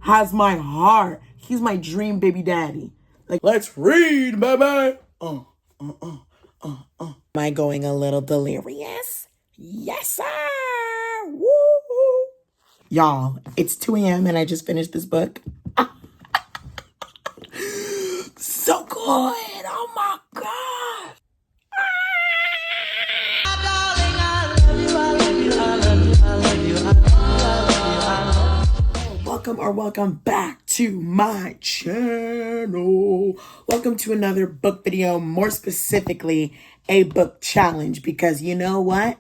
has my heart. He's my dream baby daddy. Like, let's read, baby. Am I going a little delirious? Yes, sir. Woo. Y'all, it's 2 a.m. and I just finished this book. So good. Oh my God. Welcome back to my channel. Welcome to another book video, more specifically a book challenge, because you know what?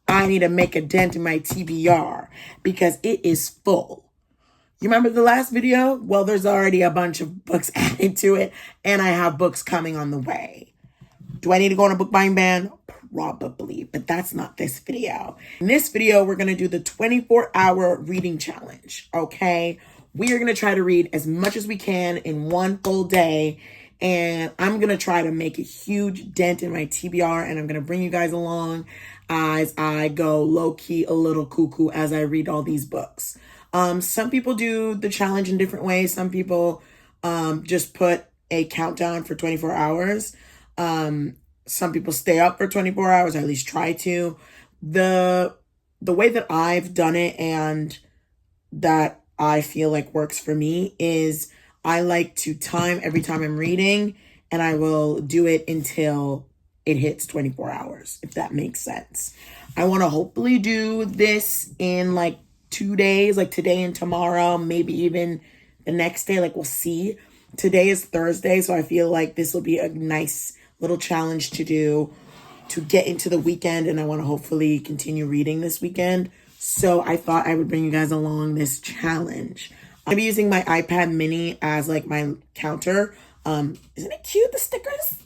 I need to make a dent in my TBR because it is full. You remember the last video? Well, there's already a bunch of books added to it, and I have books coming on the way. Do I need to go on a book buying ban? Probably, but that's not this video. In this video, we're going to do the 24-hour reading challenge, okay? We are going to try to read as much as we can in one full day, and I'm going to try to make a huge dent in my TBR, and I'm going to bring you guys along as I go low-key a little cuckoo as I read all these books. Some people do the challenge in different ways. Some people just put a countdown for 24 hours. Some people stay up for 24 hours, or at least try to. The way that I've done it and that I feel like works for me is I like to time every time I'm reading, and I will do it until it hits 24 hours, if that makes sense. I want to hopefully do this in like 2 days, like today and tomorrow, maybe even the next day, like we'll see. Today is Thursday, so I feel like this will be a nice little challenge to do to get into the weekend, and I want to hopefully continue reading this weekend. So I thought I would bring you guys along this challenge. I'm using my iPad mini as like my counter. Isn't it cute, the stickers?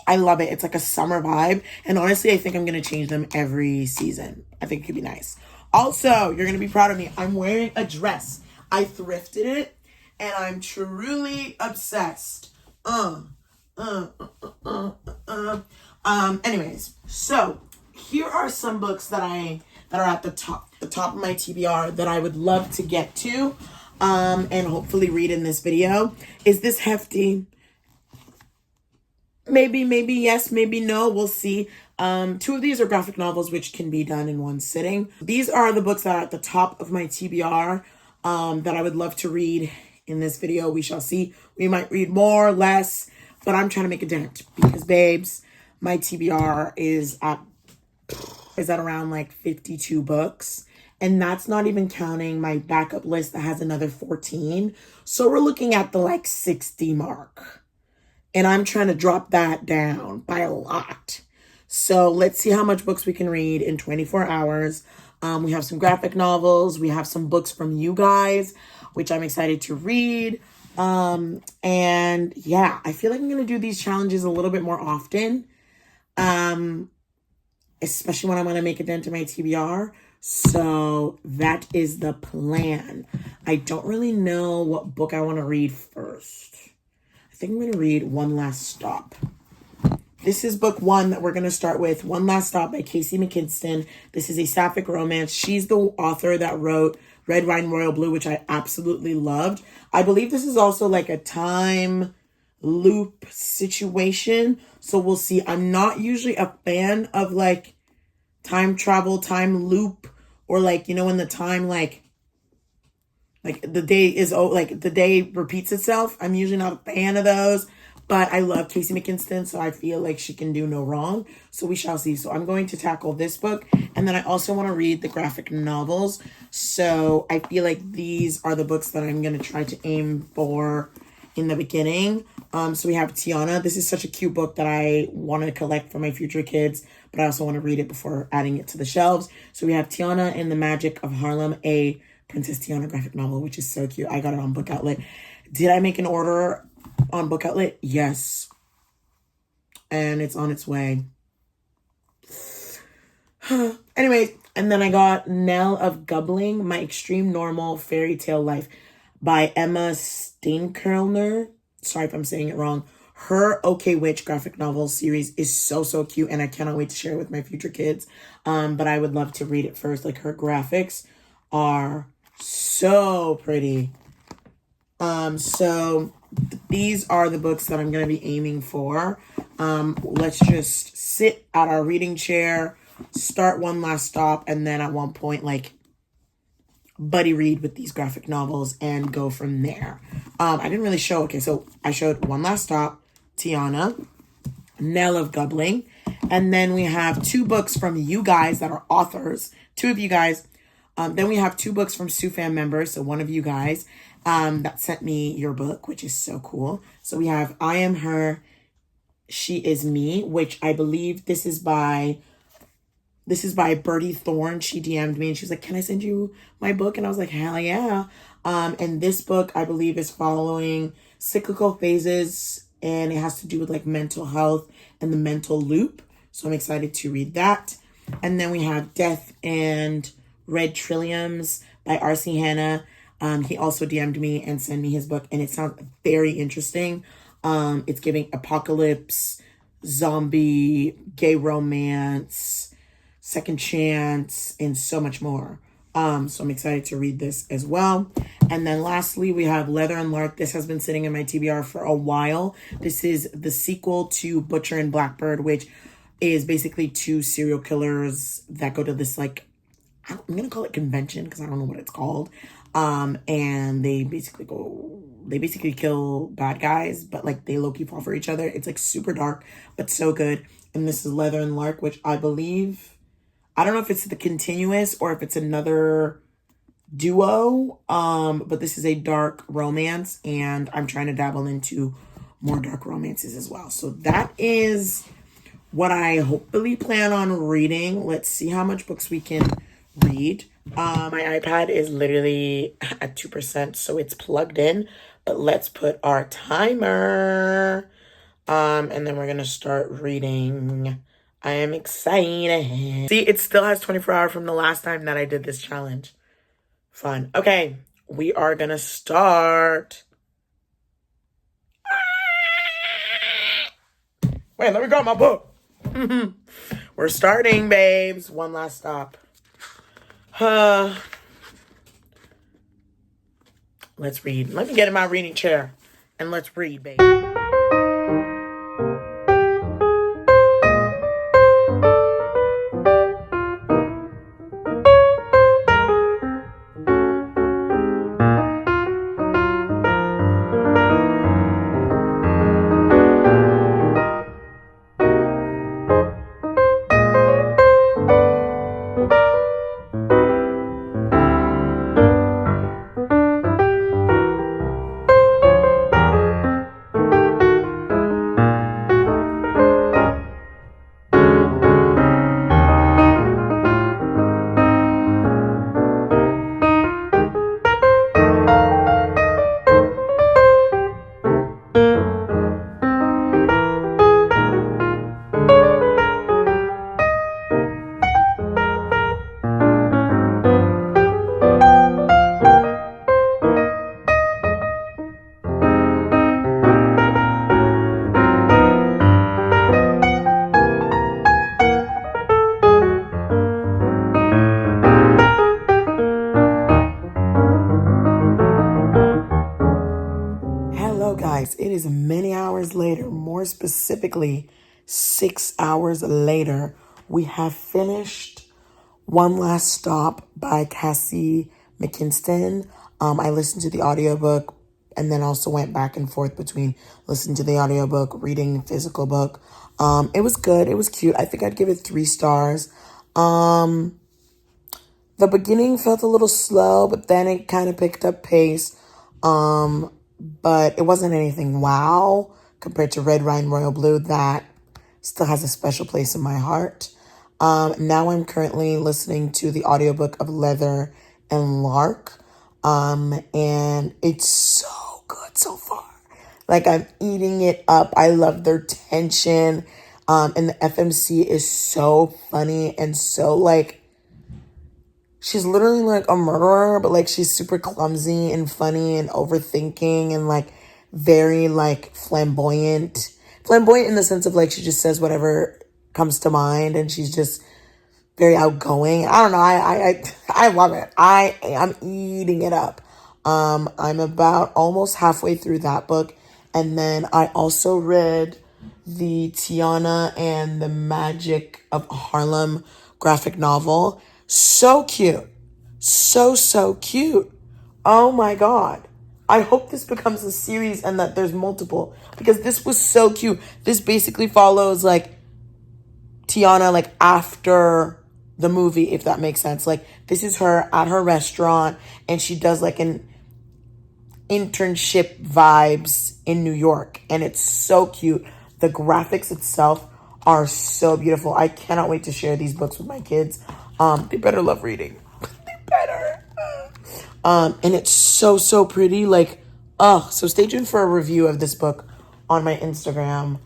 I love it. It's like a summer vibe, and honestly, I think I'm going to change them every season. I think it could be nice. Also, you're going to be proud of me. I'm wearing a dress. I thrifted it, and I'm truly obsessed. Anyways, so here are some books that are at the top of my TBR that I would love to get to, and hopefully read in this video. Is this hefty? Maybe yes, maybe no. We'll see. 2 of these are graphic novels, which can be done in one sitting. These are the books that are at the top of my TBR, that I would love to read in this video. We shall see. We might read more, less, but I'm trying to make a dent because, babes, my TBR is at around like 52 books. And that's not even counting my backup list that has another 14. So we're looking at the like 60 mark. And I'm trying to drop that down by a lot. So let's see how much books we can read in 24 hours. We have some graphic novels. We have some books from you guys, which I'm excited to read. And yeah, I feel like I'm going to do these challenges a little bit more often. Especially when I'm going to make a dent in my TBR. So that is the plan. I don't really know what book I want to read first. I think I'm going to read One Last Stop. This is book 1 that we're going to start with. One Last Stop by Casey McKinston. This is a sapphic romance. She's the author that wrote Red Wine, Royal Blue, which I absolutely loved. I believe this is also like a time loop situation. So we'll see. I'm not usually a fan of like time travel, time loop, or like, you know, when the time like the day is, like the day repeats itself. I'm usually not a fan of those, but I love Casey McKinston, so I feel like she can do no wrong. So we shall see. So I'm going to tackle this book, and then I also want to read the graphic novels. So I feel like these are the books that I'm going to try to aim for in the beginning. So we have Tiana. This is such a cute book that I want to collect for my future kids, but I also want to read it before adding it to the shelves. So we have Tiana and the Magic of Harlem, a Princess Tiana graphic novel, which is so cute. I got it on Book Outlet. Did I make an order on Book Outlet? Yes. And it's on its way. Anyways, and then I got Nell of Gubbling, My Extreme Normal Fairy Tale Life by Emma Steinkerlner. Sorry if I'm saying it wrong. Her Okay Witch graphic novel series is so cute, and I cannot wait to share it with my future kids. But I would love to read it first. Like, her graphics are so pretty. So these are the books that I'm going to be aiming for. Let's just sit at our reading chair, start One Last Stop, and then at one point, like, buddy read with these graphic novels and go from there. I didn't really show, okay, so I showed One Last Stop, Tiana, Knell of Gubbling, and then we have 2 books from you guys that are authors, 2 of you guys. Then we have 2 books from SuFam members, so one of you guys that sent me your book, which is so cool. So we have I Am Her, She Is Me, which I believe this is by Birdie Thorn. She DM'd me and she was like, can I send you my book? And I was like, hell yeah. And this book, I believe, is following cyclical phases, and it has to do with like mental health and the mental loop. So I'm excited to read that. And then we have Death and Red Trilliums by R.C. Hannah. He also DM'd me and sent me his book, and it sounds very interesting. It's giving apocalypse, zombie, gay romance, second chance, and so much more. So I'm excited to read this as well. And then lastly, we have Leather and Lark. This has been sitting in my TBR for a while. This is the sequel to Butcher and Blackbird, which is basically 2 serial killers that go to this, like, I'm going to call it convention because I don't know what it's called. And they basically kill bad guys, but like they low-key fall for each other. It's like super dark, but so good. And this is Leather and Lark, which I believe, I don't know if it's the continuous or if it's another duo. But this is a dark romance, and I'm trying to dabble into more dark romances as well. So that is what I hopefully plan on reading. Let's see how much books we can read. My iPad is literally at 2%, so it's plugged in. But let's put our timer. And then we're gonna start reading. I am excited. See, it still has 24 hours from the last time that I did this challenge. Fun. Okay, we are gonna start. Wait, let me grab my book. We're starting, babes. One Last Stop. Let's read. Let me get in my reading chair and let's read, babe. It is many hours later, more specifically 6 hours later. We have finished One Last Stop by Cassie McKinston. I listened to the audiobook and then also went back and forth between listening to the audiobook, reading the physical book. It was good. It was cute. I think I'd give it 3 stars. The beginning felt a little slow, but then it kind of picked up pace. But it wasn't anything wow compared to Red Wine Royal Blue. That still has a special place in my heart. Now I'm currently listening to the audiobook of Leather and Lark. And it's so good so far. Like, I'm eating it up. I love their tension. And the FMC is so funny and so, like, she's literally like a murderer, but like she's super clumsy and funny and overthinking and like very like flamboyant. Flamboyant in the sense of like she just says whatever comes to mind, and she's just very outgoing. I don't know. I love it. I'm eating it up. I'm about almost halfway through that book. And then I also read the Tiana and the Magic of Harlem graphic novel. So cute. So cute. Oh my God. I hope this becomes a series and that there's multiple, because this was so cute. This basically follows like Tiana like after the movie, if that makes sense. Like this is her at her restaurant and she does like an internship vibes in New York, and it's so cute. The graphics itself are so beautiful. I cannot wait to share these books with my kids. They better love reading. They better. And it's so pretty. Like, so stay tuned for a review of this book on my Instagram,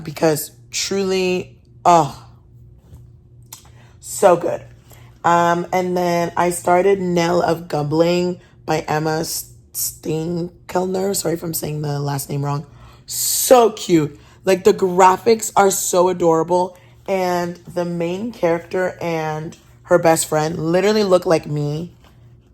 because truly, so good. And then I started Knell of Gumbling by Emma Steenkellner. Sorry if I'm saying the last name wrong. So cute. Like the graphics are so adorable. And the main character and her best friend literally look like me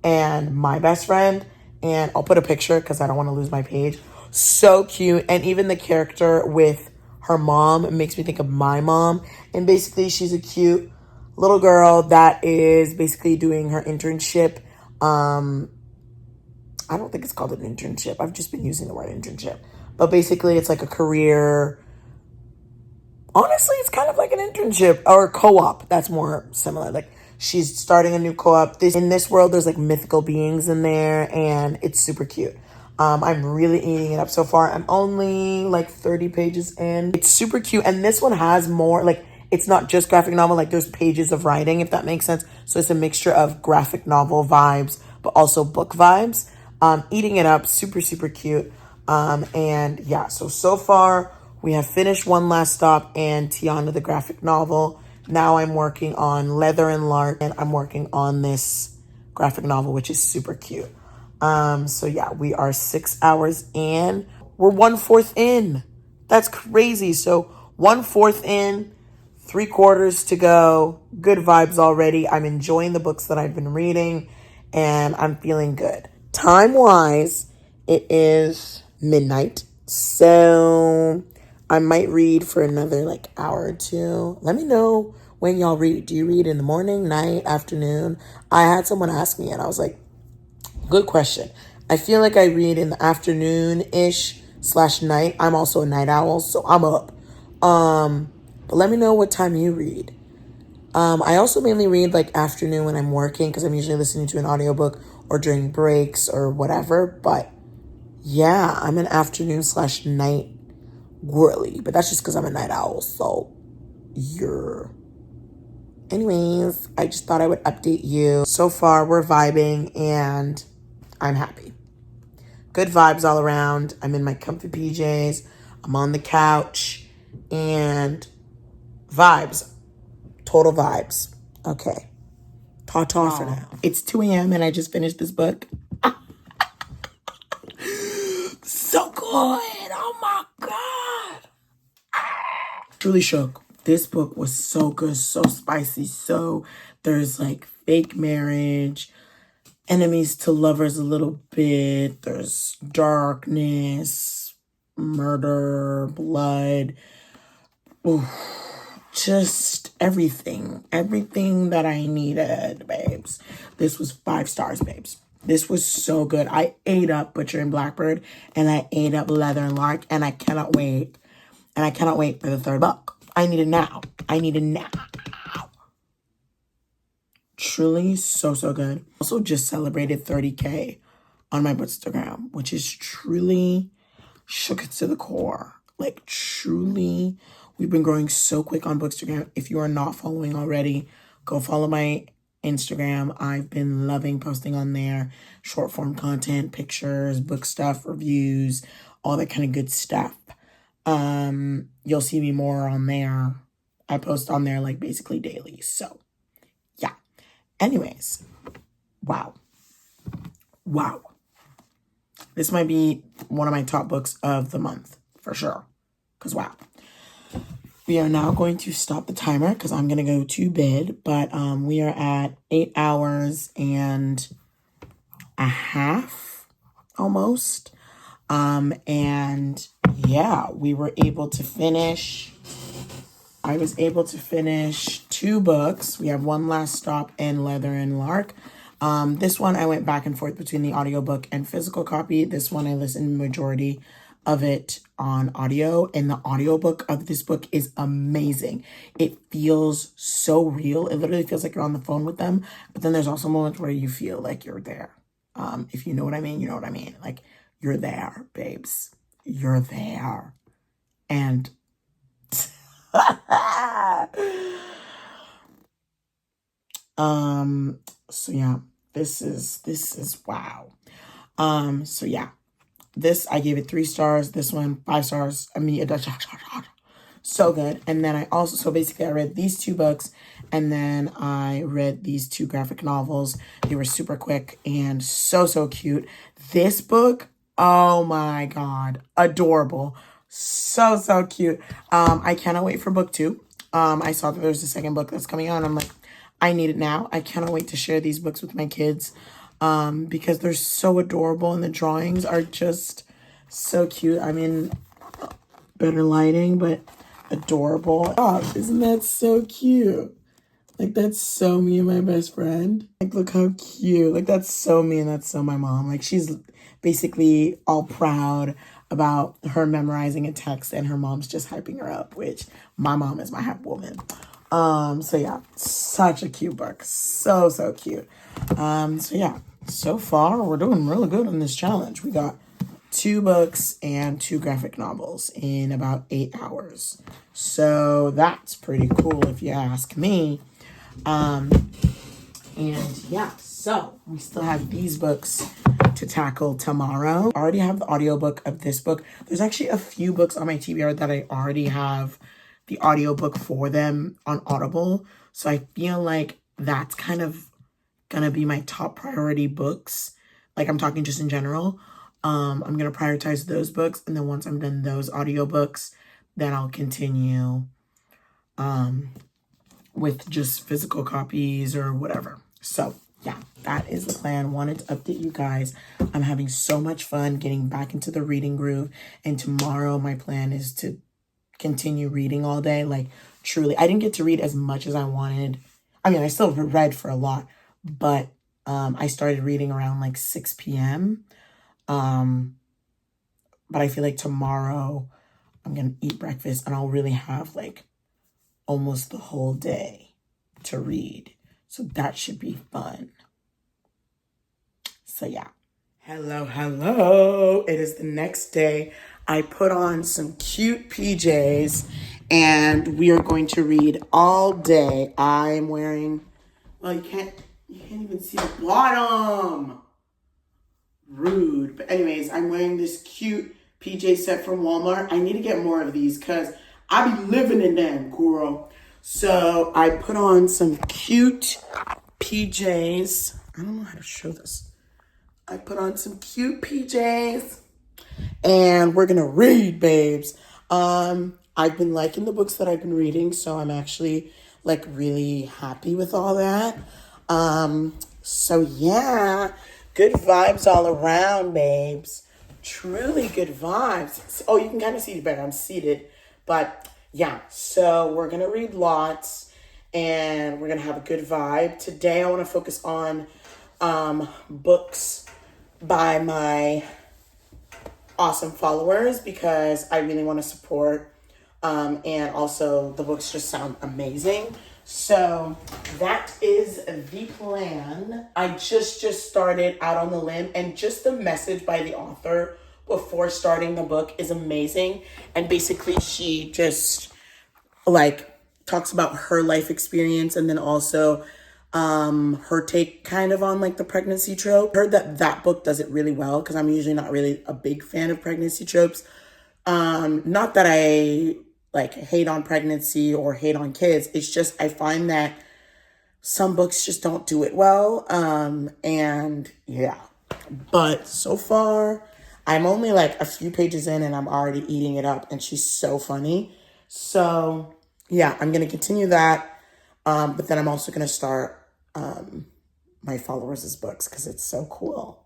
and my best friend. And I'll put a picture because I don't want to lose my page. So cute. And even the character with her mom makes me think of my mom. And basically she's a cute little girl that is basically doing her internship. I don't think it's called an internship. I've just been using the word internship. But basically it's like a career. Honestly, it's kind of like an internship or a co-op. That's more similar. Like she's starting a new co-op. In this world, there's like mythical beings in there and it's super cute. I'm really eating it up so far. I'm only like 30 pages in. It's super cute. And this one has more, like, it's not just graphic novel. Like there's pages of writing, if that makes sense. So it's a mixture of graphic novel vibes, but also book vibes. Eating it up, super cute. And yeah, so far we have finished One Last Stop and Tiana the graphic novel. Now I'm working on Leather and Lark, and I'm working on this graphic novel, which is super cute. So yeah, we are 6 hours in. We're 1/4 in. That's crazy. So 1/4 in, 3/4 to go. Good vibes already. I'm enjoying the books that I've been reading and I'm feeling good. Time-wise, it is midnight. So I might read for another like hour or two. Let me know when y'all read. Do you read in the morning, night, afternoon? I had someone ask me and I was like, good question. I feel like I read in the afternoon-ish / night. I'm also a night owl, so I'm up. But let me know what time you read. I also mainly read like afternoon when I'm working because I'm usually listening to an audiobook or during breaks or whatever. But yeah, I'm an afternoon / night girly, but that's just because I'm a night owl. So anyways, I just thought I would update you. So far, we're vibing and I'm happy. Good vibes all around. I'm in my comfy PJs. I'm on the couch and vibes. Total vibes. Okay. Ta-ta for now. It's 2 a.m. and I just finished this book. So good. Oh my God. Truly shook. This book was so good, so spicy. So there's like fake marriage, enemies to lovers a little bit. There's darkness, murder, blood. Ooh. Just everything that I needed, babes. This was 5 stars, babes. This was so good. I ate up Butcher and Blackbird and I ate up Leather and Lark and I cannot wait. And I cannot wait for the 3rd book. I need it now. Truly so good. Also just celebrated 30K on my Bookstagram, which is truly shook it to the core. Like truly, we've been growing so quick on Bookstagram. If you are not following already, go follow my Instagram. I've been loving posting on there. Short form content, pictures, book stuff, reviews, all that kind of good stuff. You'll see me more on there. I post on there like basically daily. So yeah. Anyways, wow. This might be one of my top books of the month for sure. Because wow. We are now going to stop the timer because I'm going to go to bed. But we are at 8 hours and a half. almost. And yeah, we were able to finish. I was able to finish 2 books. We have One Last Stop and Leather and Lark. This one I went back and forth between the audiobook and physical copy. This one I listened majority of it on audio, and the audiobook of this book is amazing. It feels so real. It literally feels like you're on the phone with them, but then there's also moments where you feel like you're there. If you know what I mean, you know what I mean. Like, you're there, babes. You're there. And so yeah, this is wow. So yeah, this I gave it 3 stars, this one 5 stars. I mean, so good. And then I also, so basically I read these 2 books, and then I read these 2 graphic novels. They were super quick and so cute. This book, oh my God, adorable. So cute. I cannot wait for book 2. I saw that there's a second book that's coming out. I'm like, I need it now. I cannot wait to share these books with my kids, because they're so adorable and the drawings are just so cute. I mean, better lighting, but adorable. Oh, isn't that so cute? Like, that's so me and my best friend. Like, look how cute. Like, that's so me and that's so my mom. Like, she's basically all proud about her memorizing a text, and her mom's just hyping her up, which my mom is my hype woman. So yeah, such a cute book. So cute. So yeah, so far we're doing really good on this challenge. We got 2 books and 2 graphic novels in about 8 hours. So that's pretty cool if you ask me. And yeah, so we still have these books to tackle tomorrow. I already have the audiobook of this book. There's actually a few books on my TBR that I already have the audiobook for them on Audible. So I feel like that's kind of gonna be my top priority books. Like, I'm talking just in general. I'm gonna prioritize those books, and then once I'm done those audiobooks, then I'll continue with just physical copies or whatever. So yeah, that is the plan. Wanted to update you guys. I'm having so much fun getting back into the reading groove, and tomorrow my plan is to continue reading all day. Like, truly, I didn't get to read as much as I wanted. I mean, I still read for a lot, but I started reading around like 6 p.m. But I feel like tomorrow I'm gonna eat breakfast and I'll really have like almost the whole day to read. So that should be fun. So yeah. Hello. It is the next day. I put on some cute PJs and we are going to read all day. I'm wearing, well, you can't even see the bottom. Rude. But anyways, I'm wearing this cute PJ set from Walmart. I need to get more of these because I be living in them, girl. So I put on some cute PJs. I don't know how to show this. I put on some cute PJs and we're gonna read, babes. I've been liking the books that I've been reading, so I'm actually like really happy with all that. So yeah, good vibes all around, babes. Truly good vibes. Oh, you can kind of see it better. I'm seated, but yeah, so we're gonna read lots and we're gonna have a good vibe. Today I want to focus on books by my awesome followers because I really want to support, and also the books just sound amazing. So that is the plan. I just started out on the limb, and just the message by the author before starting the book is amazing. And basically she just like talks about her life experience, and then also her take kind of on like the pregnancy trope. Heard that book does it really well because I'm usually not really a big fan of pregnancy tropes. Not that I like hate on pregnancy or hate on kids. It's just I find that some books just don't do it well. And yeah, but so far I'm only like a few pages in and I'm already eating it up, and she's so funny. So yeah, I'm gonna continue that. But then I'm also gonna start my followers' books because it's so cool.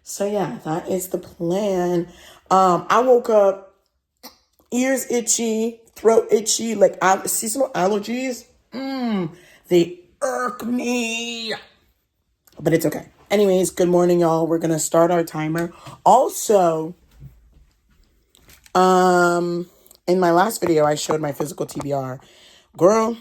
So yeah, that is the plan. I woke up, ears itchy, throat itchy, like seasonal allergies. They irk me. But it's okay. Anyways, good morning, y'all. We're gonna start our timer. Also, in my last video, I showed my physical TBR. Girl,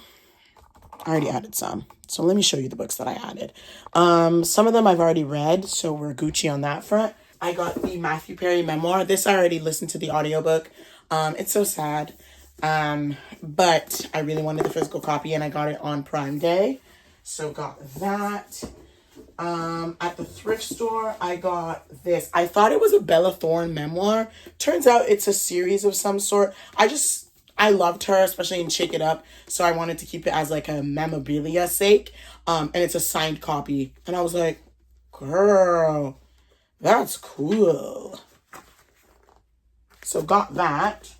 I already added some. So let me show you the books that I added. Some of them I've already read, so we're Gucci on that front. I got the Matthew Perry memoir. This I already listened to the audiobook. It's so sad. But I really wanted the physical copy and I got it on Prime Day. So got that. At the thrift store, I got this. I thought it was a Bella Thorne memoir. Turns out it's a series of some sort. I loved her, especially in Shake It Up. So I wanted to keep it as like a memorabilia sake. And it's a signed copy. And I was like, girl, that's cool. So got that.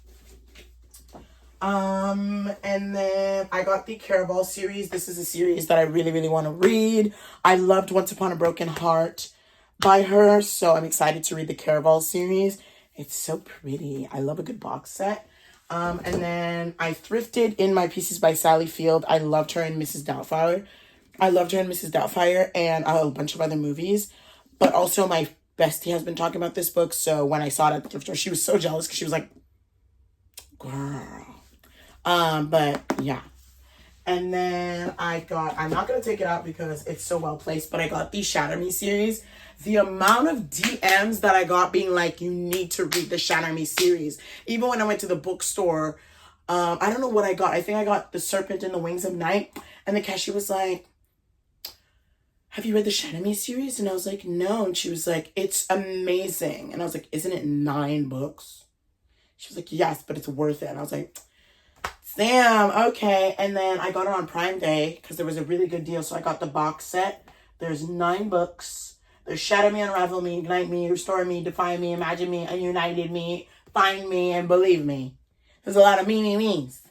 And then I got the Caraval series. This is a series that I really, really want to read. I loved Once Upon a Broken Heart by her, so I'm excited to read the Caraval series. It's so pretty. I love a good box set. And then I thrifted In My Pieces by Sally Field. I loved her in Mrs. Doubtfire. And a bunch of other movies. But also my bestie has been talking about this book, so when I saw it at the thrift store, she was so jealous because she was like, girl. But yeah. And then I'm not going to take it out because it's so well placed, but I got the Shatter Me series. The amount of DMs that I got being like, you need to read the Shatter Me series. Even when I went to the bookstore, I don't know what I got. I think I got The Serpent and the Wings of Night. And the cashier was like, have you read the Shatter Me series? And I was like, no. And she was like, it's amazing. And I was like, isn't it 9 books? She was like, yes, but it's worth it. And I was like, damn, okay. And then I got it on Prime Day because there was a really good deal. So I got the box set. There's 9 books. There's Shatter Me, Unravel Me, Ignite Me, Restore Me, Define Me, Imagine Me, Ununited Me, Find Me, and Believe Me. There's a lot of me's.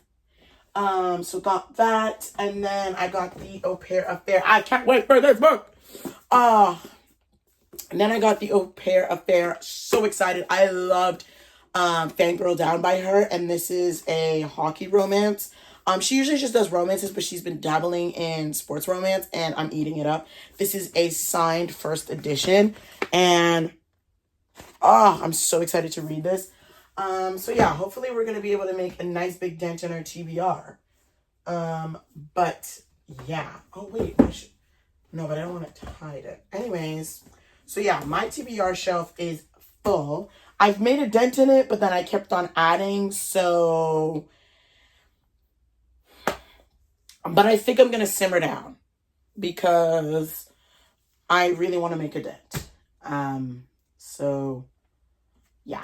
So got that. And then I got the Au Pair Affair. I can't wait for this book. And then I got the Au Pair Affair. So excited. I loved Fangirl Down by her, and this is a hockey romance. She usually just does romances, but she's been dabbling in sports romance, and I'm eating it up. This is a signed first edition, and I'm so excited to read this. So yeah, hopefully we're gonna be able to make a nice big dent in our TBR. But yeah. Oh wait, no, but I don't want to hide it. Anyways, so yeah, my TBR shelf is full. I've made a dent in it, but then I kept on adding, so... But I think I'm going to simmer down because I really want to make a dent. So, yeah.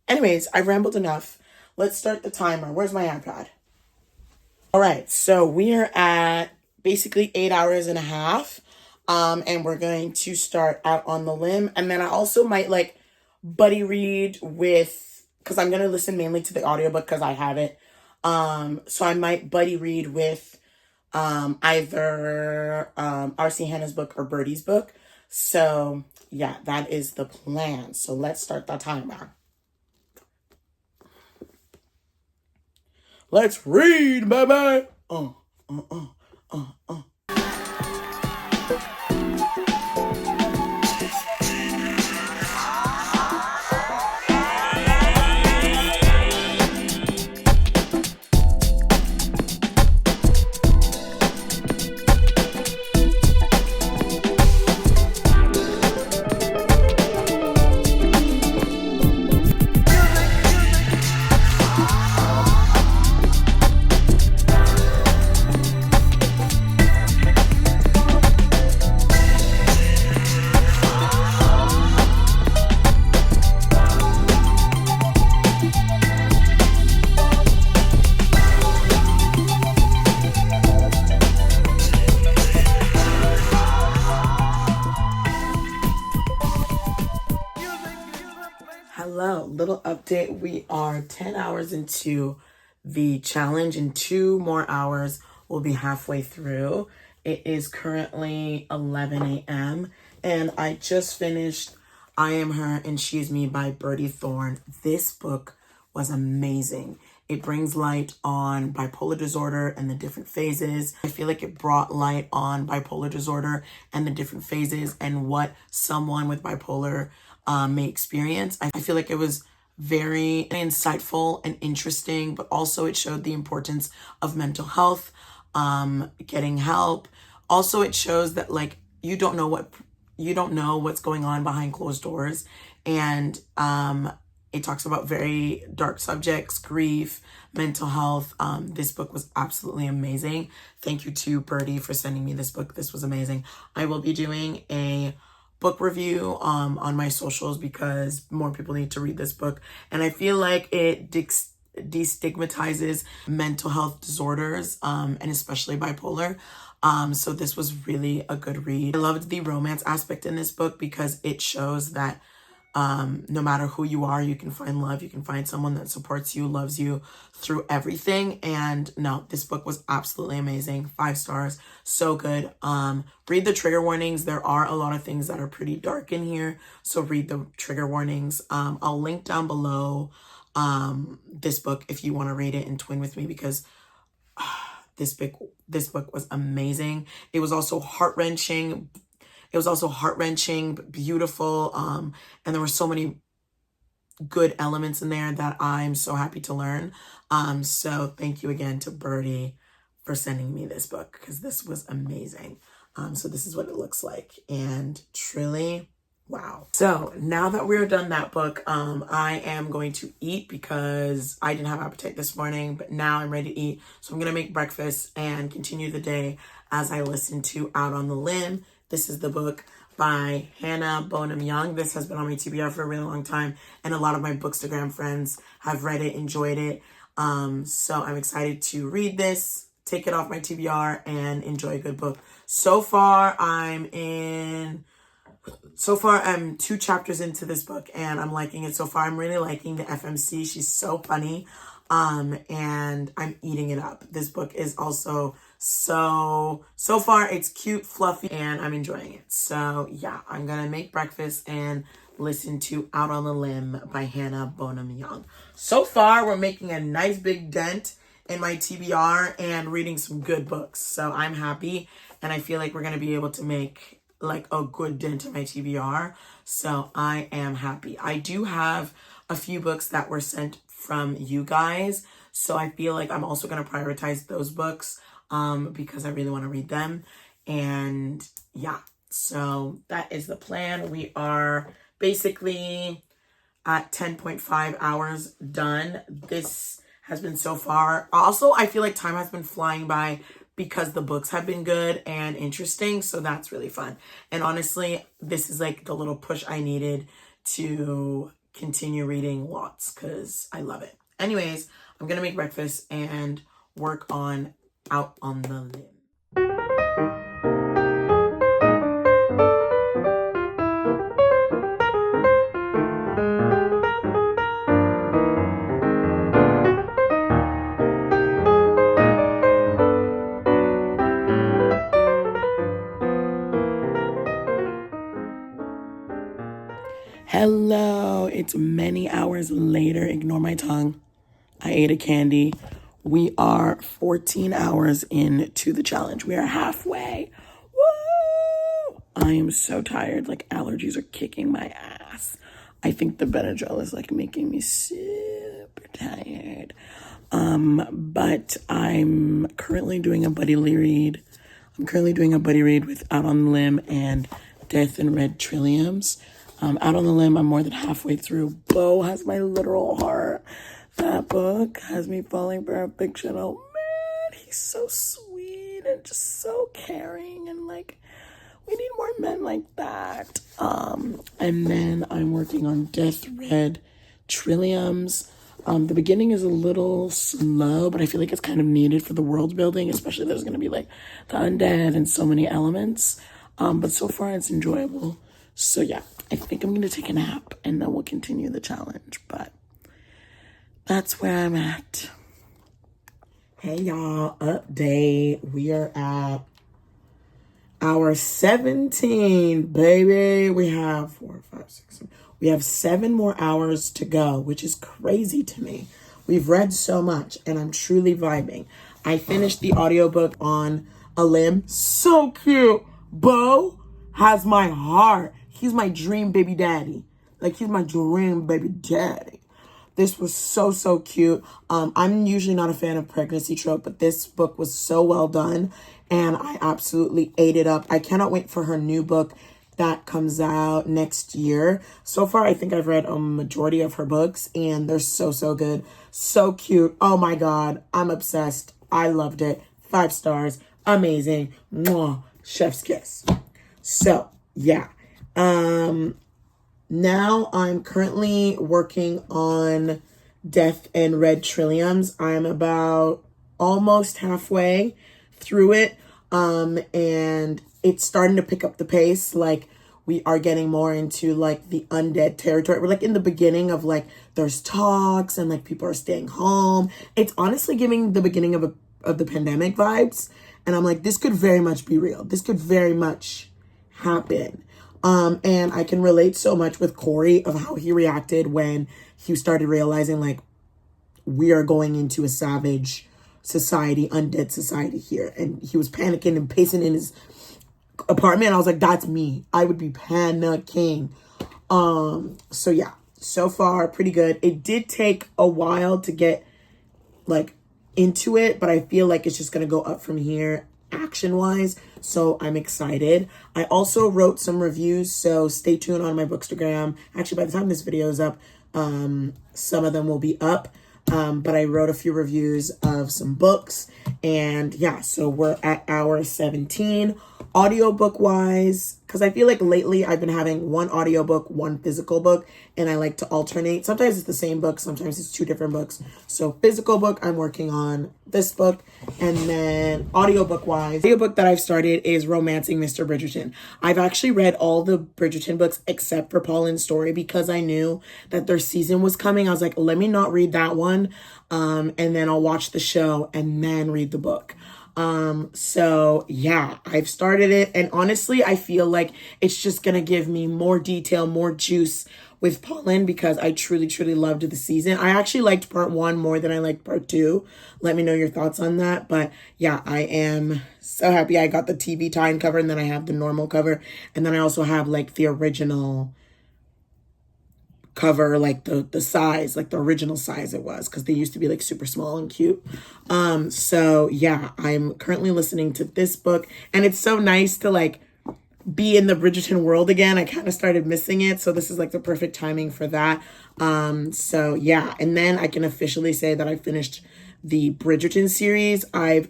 Anyways, I rambled enough. Let's start the timer. Where's my iPad? All right, so we are at basically 8 hours and a half. And we're going to start out on the limb. And then I also might, like, buddy read with, because I'm going to listen mainly to the audiobook because I have it. So I might buddy read with either R.C Hannah's book or Birdie's book. So yeah, that is the plan. So let's start the timer. Let's read, baby. Hello, little update. We are 10 hours into the challenge. In 2 more hours, we'll be halfway through. It is currently 11 a.m. and I just finished I Am Her and She Is Me by Birdie Thorn. This book was amazing. It brings light on bipolar disorder and the different phases. I feel like it brought light on bipolar disorder and the different phases and what someone with bipolar may experience. I feel like it was very insightful and interesting, but also it showed the importance of mental health, getting help. Also, it shows that like you don't know what's going on behind closed doors, and it talks about very dark subjects, grief, mental health. This book was absolutely amazing. Thank you to Birdie for sending me this book. This was amazing. I will be doing a book review on my socials because more people need to read this book. And I feel like it destigmatizes mental health disorders, and especially bipolar. So this was really a good read. I loved the romance aspect in this book because it shows that no matter who you are, you can find love. You can find someone that supports you, loves you through everything. And no, this book was absolutely amazing. 5 stars. So good. Read the trigger warnings. There are a lot of things that are pretty dark in here. So read the trigger warnings. I'll link down below this book if you want to read it and twin with me, because this book was amazing. It was also heart-wrenching. It was also heart-wrenching, beautiful, and there were so many good elements in there that I'm so happy to learn. So thank you again to Birdie for sending me this book, because this was amazing. So this is what it looks like, and truly, wow. So now that we're done that book, I am going to eat because I didn't have appetite this morning, but now I'm ready to eat. So I'm going to make breakfast and continue the day as I listen to Out on the Limb. This is the book by Hannah Bonham Young. This has been on my TBR for a really long time, and a lot of my Bookstagram friends have read it, enjoyed it. So I'm excited to read this, take it off my TBR, and enjoy a good book. So far, I'm 2 chapters into this book, and I'm liking it so far. I'm really liking the FMC. She's so funny, and I'm eating it up. This book is also so far it's cute, fluffy, and I'm enjoying it. So yeah, I'm gonna make breakfast and listen to Out on the Limb by Hannah Bonham Young. So far, we're making a nice big dent in my TBR and reading some good books. So I'm happy, and I feel like we're gonna be able to make like a good dent in my TBR. So I am happy. I do have a few books that were sent from you guys, so I feel like I'm also gonna prioritize those books because I really want to read them. And yeah, so that is the plan. We are basically at 10.5 hours done. This has been so far. Also, I feel like time has been flying by because the books have been good and interesting. So that's really fun. And honestly, this is like the little push I needed to continue reading lots because I love it. Anyways, I'm going to make breakfast and work on Out on the Limb. Hello, it's many hours later. Ignore my tongue. I ate a candy. We are 14 hours into the challenge. We are halfway. Woo! I am so tired. Like, allergies are kicking my ass. I think the Benadryl is like making me super tired. But I'm currently doing a buddy read. With Out on the Limb and Death in Red Trilliums. Out on the Limb, I'm more than halfway through. Bo has my literal heart. That book has me falling for affection. Oh man, he's so sweet and just so caring, and like, we need more men like that. And then I'm working on Death Red Trilliums. The beginning is a little slow, but I feel like it's kind of needed for the world building, especially there's going to be like the undead and so many elements. But so far it's enjoyable. So yeah, I think I'm going to take a nap and then we'll continue the challenge. But that's where I'm at. Hey y'all, update. We are at hour 17, baby. We have 4, 5, 6, 7. We have 7 more hours to go, which is crazy to me. We've read so much and I'm truly vibing. I finished the audiobook on a limb. So cute. Bo has my heart. He's my dream baby daddy. Like, he's my dream baby daddy. This was so, so cute. I'm usually not a fan of pregnancy trope, but this book was so well done and I absolutely ate it up. I cannot wait for her new book that comes out next year. So far, I think I've read a majority of her books and they're so, so good. So cute. Oh my God. I'm obsessed. I loved it. 5 stars. Amazing. Mwah. Chef's kiss. So, yeah. Now I'm currently working on Death and Red Trilliums. I'm about almost halfway through it. And it's starting to pick up the pace. Like, we are getting more into like the undead territory. We're like in the beginning of like, there's talks and like people are staying home. It's honestly giving the beginning of the pandemic vibes. And I'm like, this could very much be real. This could very much happen. And I can relate so much with Corey of how he reacted when he started realizing like we are going into a savage society, undead society here. And he was panicking and pacing in his apartment. I was like, that's me. I would be panicking. So yeah, so far pretty good. It did take a while to get like into it, but I feel like it's just gonna go up from here action wise, so I'm excited. I also wrote some reviews, so stay tuned on my Bookstagram. Actually, by the time this video is up, some of them will be up, but I wrote a few reviews of some books, and yeah, so we're at hour 17 audiobook wise, because I feel like lately I've been having one audiobook, one physical book, and I like to alternate. Sometimes it's the same book, sometimes it's 2 different books. So physical book, I'm working on this book, and then audiobook wise, the audiobook that I've started is Romancing Mr. Bridgerton. I've actually read all the Bridgerton books except for Pauline's Story because I knew that their season was coming. I was like, let me not read that one, and then I'll watch the show and then read the book. So yeah, I've started it, and honestly, I feel like it's just gonna give me more detail, more juice with Pauline because I truly, truly loved the season. I actually liked part 1 more than I liked part 2. Let me know your thoughts on that. But yeah, I am so happy I got the TV tie-in cover, and then I have the normal cover, and then I also have like the original cover, like the size, like the original size it was, because they used to be like super small and cute. So yeah, I'm currently listening to this book, and it's so nice to like be in the Bridgerton world again. I kind of started missing it, so this is like the perfect timing for that. So yeah, and then I can officially say that I finished the Bridgerton series. I've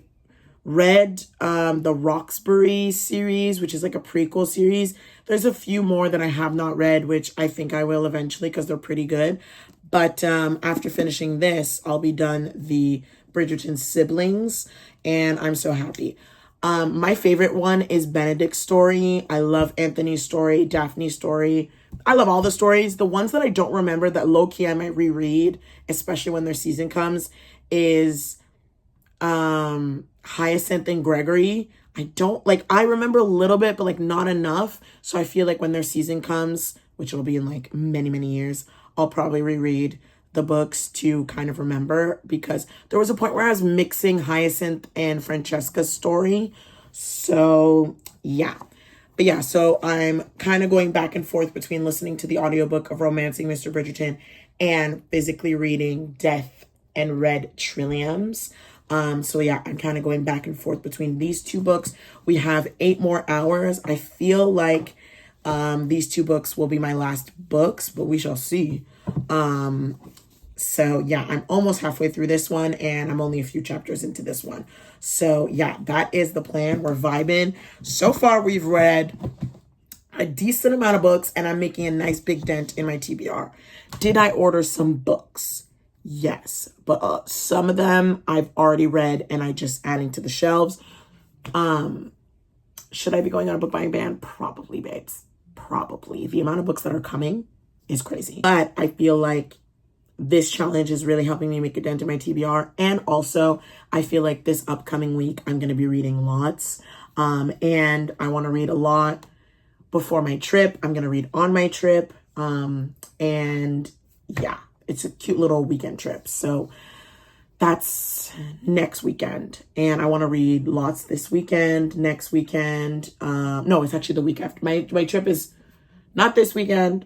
read the Roxbury series, which is like a prequel series. There's a few more that I have not read, which I think I will eventually because they're pretty good. But after finishing this, I'll be done the Bridgerton siblings, and I'm so happy. My favorite one is Benedict's story. I love Anthony's story, Daphne's story. I love all the stories. The ones that I don't remember that low-key I might reread, especially when their season comes, is Hyacinth and Gregory. I remember a little bit, but like not enough. So I feel like when their season comes, which will be in like many, many years, I'll probably reread the books to kind of remember, because there was a point where I was mixing Hyacinth and Francesca's story. So yeah. But yeah, so I'm kind of going back and forth between listening to the audiobook of Romancing Mr. Bridgerton and physically reading Death and Red Trilliums. So yeah, I'm kind of going back and forth between these 2 books. We have 8 more hours. I feel like these 2 books will be my last books, but we shall see. So yeah, I'm almost halfway through this one, and I'm only a few chapters into this one. So yeah, that is the plan. We're vibing. So far, we've read a decent amount of books, and I'm making a nice big dent in my TBR. Did I order some books? Yes, but some of them I've already read, and I'm just adding to the shelves. Should I be going on a book buying ban? Probably, babes. Probably. The amount of books that are coming is crazy. But I feel like this challenge is really helping me make a dent in my TBR. And also, I feel like this upcoming week, I'm going to be reading lots. And I want to read a lot before my trip. I'm going to read on my trip. And yeah, it's a cute little weekend trip. So that's next weekend. And I want to read lots this weekend, next weekend. No, it's actually the week after. My trip is not this weekend,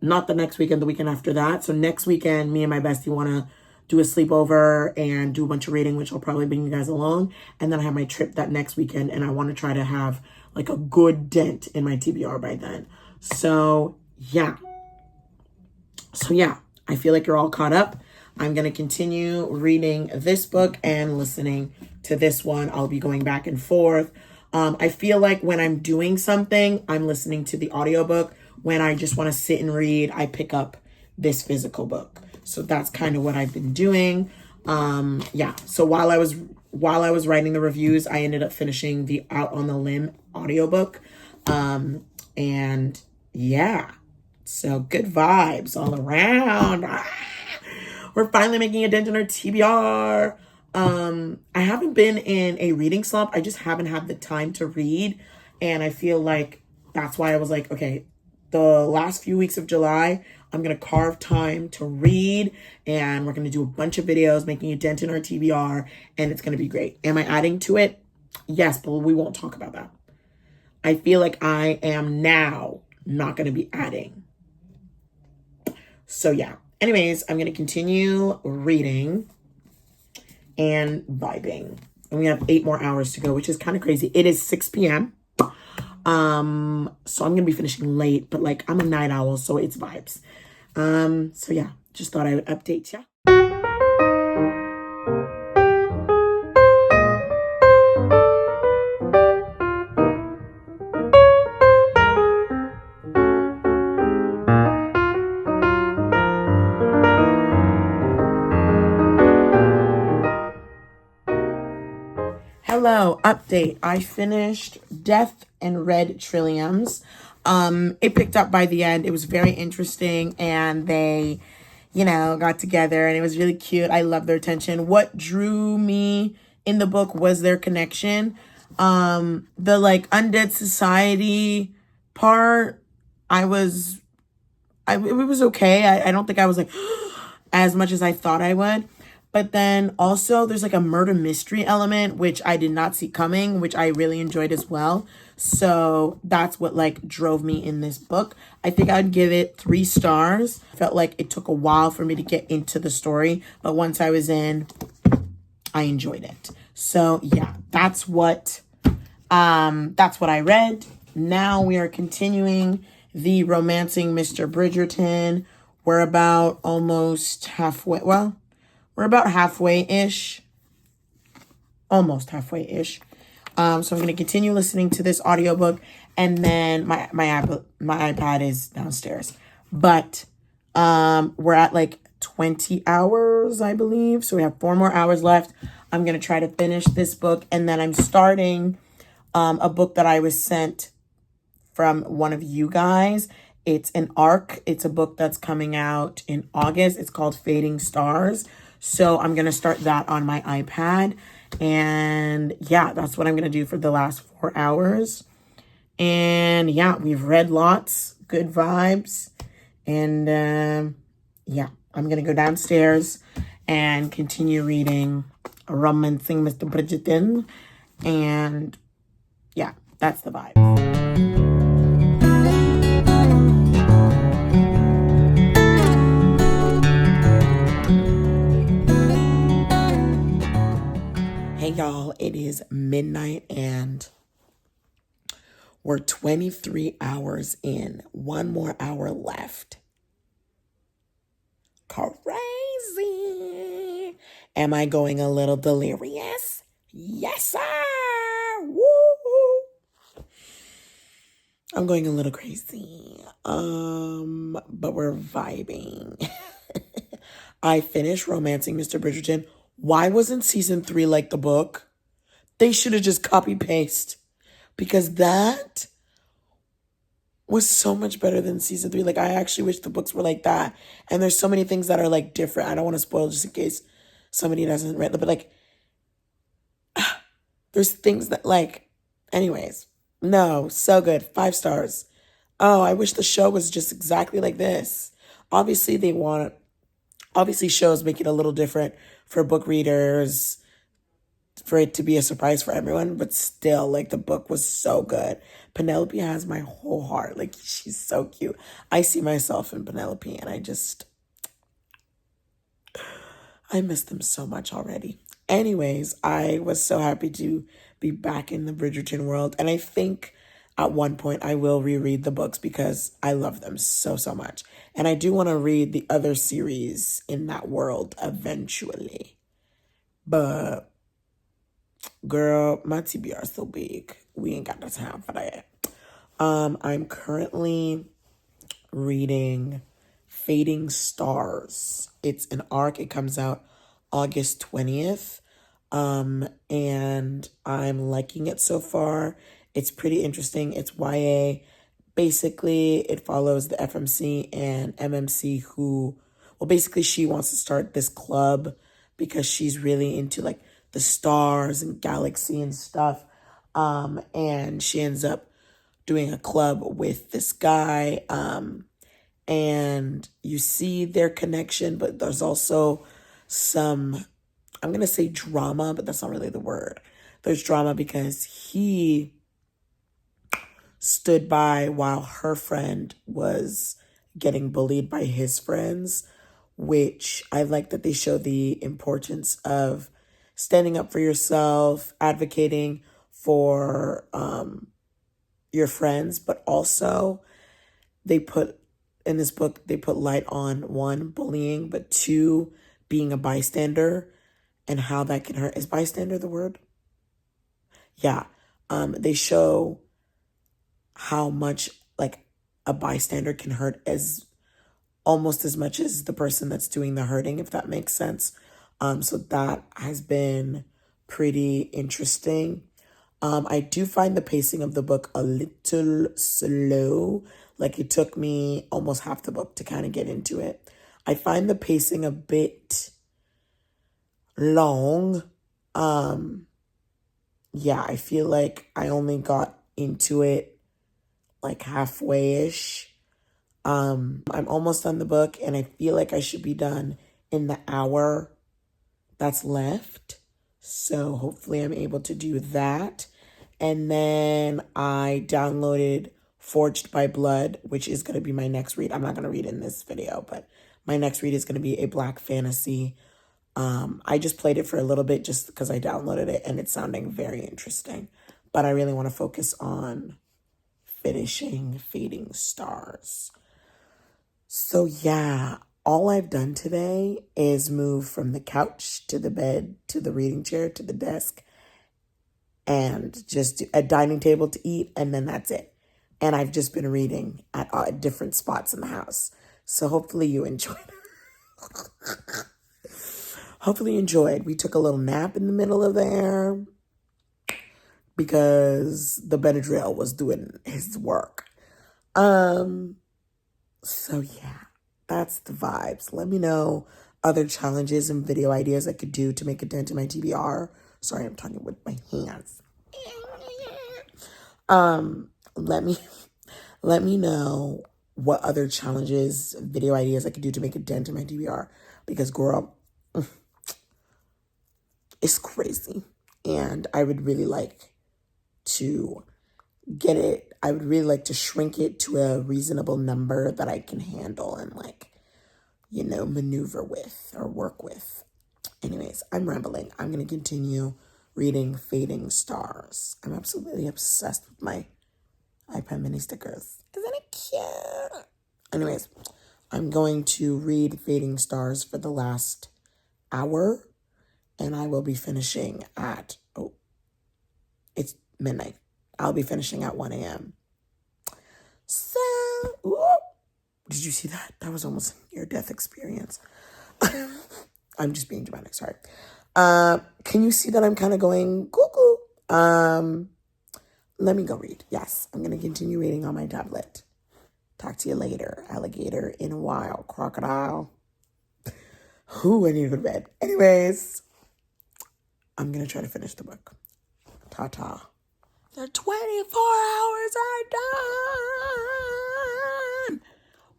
not the next weekend, the weekend after that. So next weekend, me and my bestie want to do a sleepover and do a bunch of reading, which I'll probably bring you guys along. And then I have my trip that next weekend, and I want to try to have like a good dent in my TBR by then. So yeah. I feel like you're all caught up. I'm going to continue reading this book and listening to this one. I'll be going back and forth. I feel like when I'm doing something, I'm listening to the audiobook. When I just want to sit and read, I pick up this physical book. So that's kind of what I've been doing. Yeah. So while I was writing the reviews, I ended up finishing the Out on the Limb audiobook. And yeah. So good vibes all around. We're finally making a dent in our TBR. I haven't been in a reading slump. I just haven't had the time to read. And I feel like that's why I was like, okay, the last few weeks of July, I'm going to carve time to read. And we're going to do a bunch of videos making a dent in our TBR. And it's going to be great. Am I adding to it? Yes, but we won't talk about that. I feel like I am now not going to be adding. So yeah. Anyways, I'm going to continue reading and vibing. And we have 8 more hours to go, which is kind of crazy. It is 6 p.m. So I'm going to be finishing late, but like I'm a night owl, so it's vibes. So yeah, just thought I would update ya. Hello, update. I finished Death and Red Trilliums. It picked up by the end. It was very interesting, and they, got together, and it was really cute. I love their tension. What drew me in the book was their connection. The like undead society part, it was okay. I don't think I was like as much as I thought I would. But then also there's like a murder mystery element, which I did not see coming, which I really enjoyed as well. So that's what like drove me in this book. I think I'd give it 3 stars. Felt like it took a while for me to get into the story, but once I was in, I enjoyed it. So yeah, that's what I read. Now we are continuing the Romancing Mr. Bridgerton. We're about almost halfway. Well, we're about halfway-ish. Almost halfway-ish. So I'm going to continue listening to this audiobook. And then my iPad is downstairs. But we're at like 20 hours, I believe. So we have 4 more hours left. I'm going to try to finish this book. And then I'm starting a book that I was sent from one of you guys. It's an ARC. It's a book that's coming out in August. It's called Fading Stars. So I'm going to start that on my iPad. And yeah, that's what I'm going to do for the last 4 hours. And yeah, we've read lots. Good vibes. And yeah, I'm going to go downstairs and continue reading Romancing Mr. Bridgerton. And yeah, that's the vibe. Hey y'all, it is midnight and we're 23 hours in. 1 more hour left. Crazy. Am I going a little delirious? Yes, sir. Woo. I'm going a little crazy. But we're vibing. I finished Romancing Mr. Bridgerton. Why wasn't season 3 like the book? They should have just copy-paste. Because that was so much better than season 3. Like, I actually wish the books were like that. And there's so many things that are, like, different. I don't want to spoil just in case somebody doesn't read them. But, like, there's things that, like, Anyways, no, so good. 5 stars. Oh, I wish the show was just exactly like this. Obviously, obviously shows make it a little different for book readers, for it to be a surprise for everyone, but still, like, the book was so good. Penelope has my whole heart. Like, she's so cute. I see myself in Penelope, and I miss them so much already. Anyways, I was so happy to be back in the Bridgerton world. And I think at one point I will reread the books because I love them so, so much. And I do want to read the other series in that world eventually. But girl, my TBR is so big. We ain't got the time for that. I'm currently reading Fading Stars. It's an arc. It comes out August 20th. And I'm liking it so far. It's pretty interesting. It's YA. Basically, it follows the FMC and MMC basically she wants to start this club because she's really into like the stars and galaxy and stuff. And she ends up doing a club with this guy. And you see their connection, but there's also some, I'm going to say drama, but that's not really the word. There's drama because he stood by while her friend was getting bullied by his friends, which I like that they show the importance of standing up for yourself, advocating for your friends, but also in this book, they put light on one, bullying, but two, being a bystander and how that can hurt. Is bystander the word? Yeah. They show how much like a bystander can hurt as almost as much as the person that's doing the hurting, if that makes sense. So that has been pretty interesting. I do find the pacing of the book a little slow. Like it took me almost half the book to kind of get into it. I find the pacing a bit long. Yeah, I feel like I only got into it like halfway-ish. I'm almost done the book and I feel like I should be done in the hour that's left. So hopefully I'm able to do that. And then I downloaded Forged by Blood, which is going to be my next read. I'm not going to read in this video, but my next read is going to be a black fantasy. I just played it for a little bit just because I downloaded it and it's sounding very interesting. But I really want to focus on finishing Fading Stars. So yeah, all I've done today is move from the couch to the bed to the reading chair to the desk and just a dining table to eat, and then that's it. And I've just been reading at different spots in the house. So hopefully you enjoyed. Hopefully you enjoyed. We took a little nap in the middle of there because the Benadryl was doing his work. So yeah, that's the vibes. Let me know other challenges and video ideas I could do to make a dent in my TBR. Sorry, I'm talking with my hands. Let me know what other challenges, video ideas I could do to make a dent in my TBR. Because girl, it's crazy. And I would really like to get it. I would really like to shrink it to a reasonable number that I can handle and like, maneuver with or work with. Anyways, I'm rambling. I'm going to continue reading Fading Stars. I'm absolutely obsessed with my iPad mini stickers. Isn't it cute? Anyways, I'm going to read Fading Stars for the last hour, and I will be finishing at, it's midnight. I'll be finishing at 1 a.m. So, did you see that? That was almost a near-death experience. I'm just being dramatic, sorry. Can you see that I'm kind of going cuckoo? Let me go read. Yes, I'm going to continue reading on my tablet. Talk to you later. Alligator in a while. Crocodile. I need to go to bed. Anyways, I'm going to try to finish the book. Ta-ta. The 24 hours are done.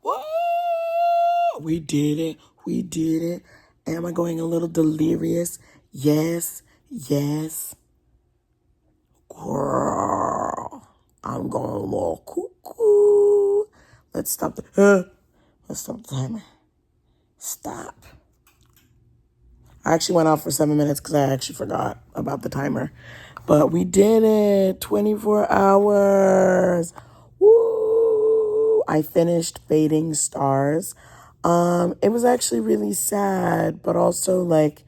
Whoa! We did it. We did it. Am I going a little delirious? Yes. Yes. Girl. I'm going a little cuckoo. Let's stop the timer. Stop. I actually went off for 7 minutes because I actually forgot about the timer. But we did it. 24 hours. Woo! I finished Fading Stars. It was actually really sad, but also like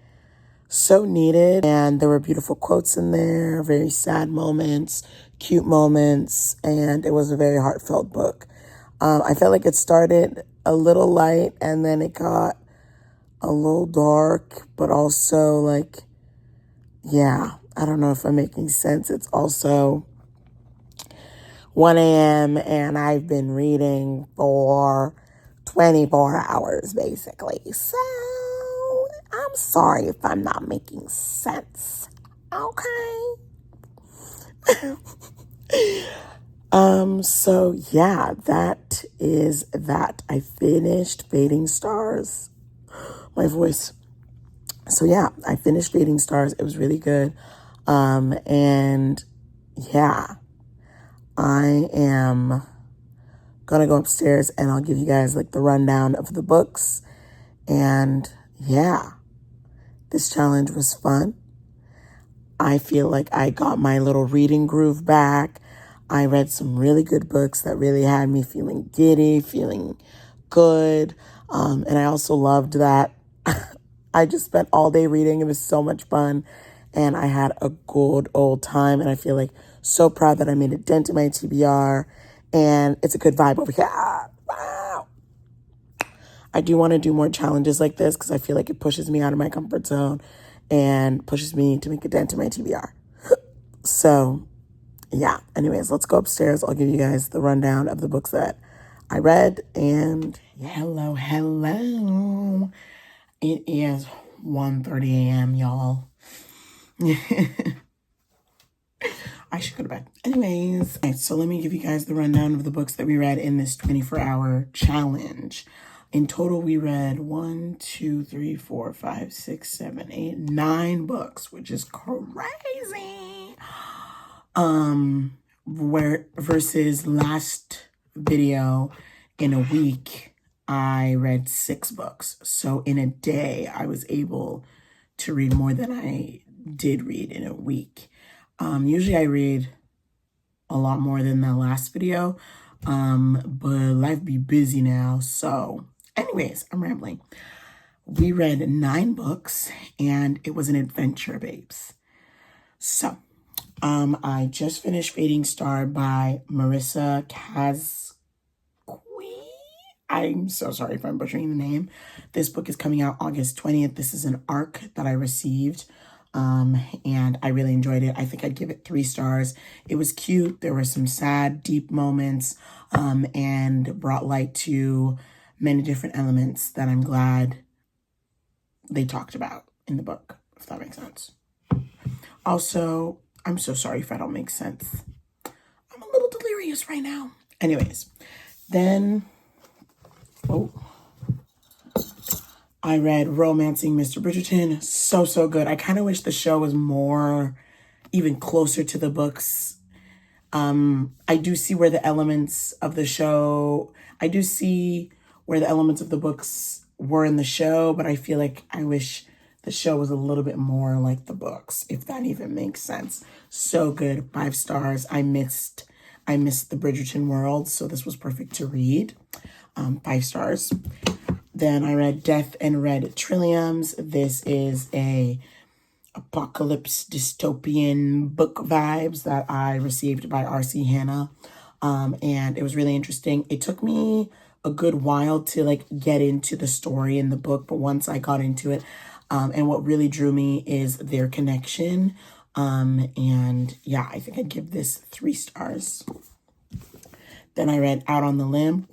so needed. And there were beautiful quotes in there, very sad moments, cute moments, and it was a very heartfelt book. I felt like it started a little light and then it got a little dark, but also like, yeah, I don't know if I'm making sense. It's also 1 a.m. and I've been reading for 24 hours basically. So I'm sorry if I'm not making sense. Okay. So yeah, that is that. I finished Fading Stars. My voice. So yeah, I finished Fading Stars. It was really good. And yeah, I am gonna go upstairs and I'll give you guys like the rundown of the books. And yeah, this challenge was fun. I feel like I got my little reading groove back. I read some really good books that really had me feeling giddy, feeling good. And I also loved that I just spent all day reading. It was so much fun. And I had a good old time. And I feel like so proud that I made a dent in my TBR. And it's a good vibe over here. Wow. I do want to do more challenges like this because I feel like it pushes me out of my comfort zone and pushes me to make a dent in my TBR. So, yeah. Anyways, let's go upstairs. I'll give you guys the rundown of the books that I read. And hello. It is 1:30 a.m., y'all. I should go to bed. Anyways, okay, so let me give you guys the rundown of the books that we read in this 24-hour challenge. In total, we read 1, 2, 3, 4, 5, 6, 7, 8, 9 books, which is crazy. Where versus last video in a week, I read 6 books. So in a day, I was able to read more than I did read in a week. Usually I read a lot more than the last video, but life be busy now. So anyways, I'm rambling. We read 9 books and it was an adventure, babes. So, I just finished Fading Star by Marissa Kazquee. I'm so sorry if I'm butchering the name. This book is coming out August 20th. This is an ARC that I received. And I really enjoyed it. I think I'd give it 3 stars. It was cute. There were some sad, deep moments, and brought light to many different elements that I'm glad they talked about in the book, if that makes sense. Also, I'm so sorry if I don't make sense. I'm a little delirious right now. Anyways, then, I read Romancing Mr. Bridgerton. So good. I kind of wish the show was more, even closer to the books. I do see where the elements of the show, I do see where the elements of the books were in the show, but I feel like I wish the show was a little bit more like the books, if that even makes sense. So good. 5 stars. I missed the Bridgerton world, so this was perfect to read. 5 stars. Then I read Death and Red Trilliums. This is a apocalypse dystopian book vibes that I received by R.C. Hannah. And it was really interesting. It took me a good while to like get into the story in the book, but once I got into it, and what really drew me is their connection. And yeah, I think I'd give this 3 stars. Then I read Out on the Limb.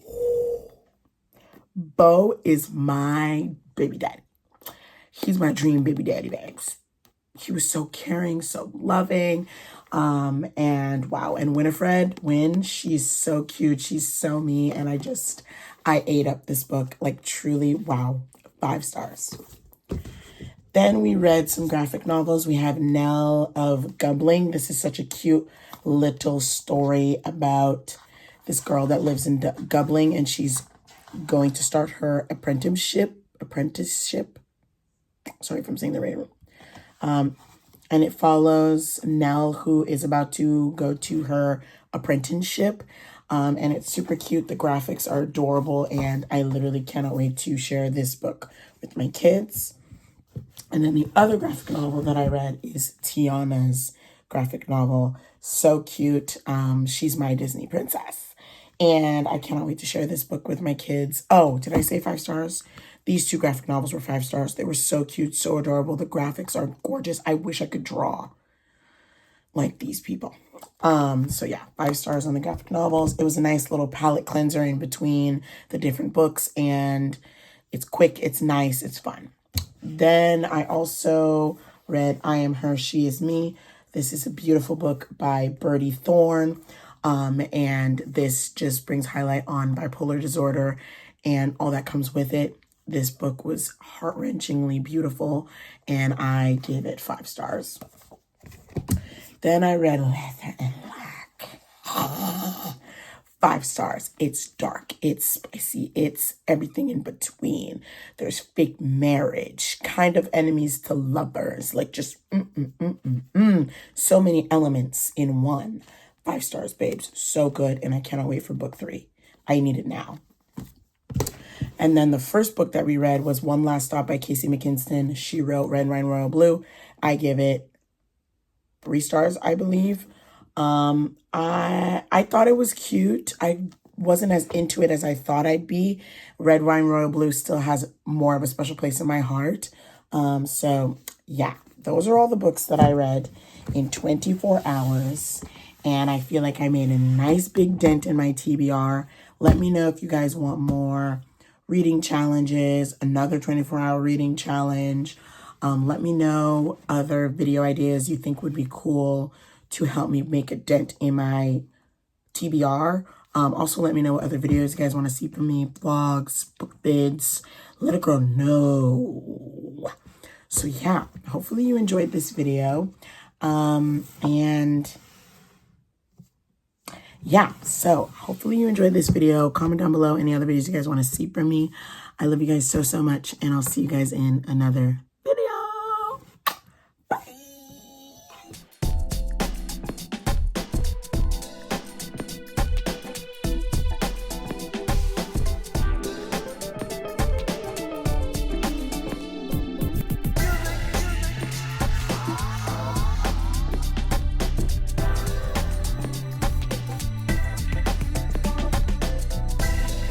Bo is my baby daddy. He's my dream baby daddy, bags. he was so caring, so loving. And wow. And Win, she's so cute. She's so me. And I ate up this book. Like truly, wow, 5 stars. Then we read some graphic novels. We have Nell of Gubbling. This is such a cute little story about this girl that lives in Gubbling, and she's going to start her apprenticeship. Sorry if I'm saying the right wrong. And it follows Nell, who is about to go to her apprenticeship. And it's super cute. The graphics are adorable, and I literally cannot wait to share this book with my kids. And then the other graphic novel that I read is Tiana's graphic novel. So cute. She's my Disney princess. And I cannot wait to share this book with my kids. Oh, did I say 5 stars? These 2 graphic novels were 5 stars. They were so cute, so adorable. The graphics are gorgeous. I wish I could draw like these people. So yeah, 5 stars on the graphic novels. It was a nice little palette cleanser in between the different books, and it's quick, it's nice, it's fun. Then I also read I Am Her, She Is Me. This is a beautiful book by Birdie Thorn. And this just brings highlight on bipolar disorder and all that comes with it. This book was heart-wrenchingly beautiful, and I gave it 5 stars. Then I read Leather and Black. 5 stars. It's dark. It's spicy. It's everything in between. There's fake marriage, kind of enemies to lovers, like just so many elements in one. 5 stars, babes. So good, and I cannot wait for book 3. I need it now. And then the first book that we read was One Last Stop by Casey McKinston. She wrote Red Wine Royal Blue. I give it 3 stars, I believe. I thought it was cute. I wasn't as into it as I thought I'd be. Red Wine Royal Blue still has more of a special place in my heart. So yeah, those are all the books that I read in 24 hours. And I feel like I made a nice big dent in my TBR. Let me know if you guys want more reading challenges, another 24-hour reading challenge. Let me know other video ideas you think would be cool to help me make a dent in my TBR. Also, let me know what other videos you guys want to see from me, vlogs, book bids. Let a girl know. So yeah, hopefully you enjoyed this video. And yeah, so hopefully you enjoyed this video. Comment down below any other videos you guys want to see from me. I love you guys so much, and I'll see you guys in another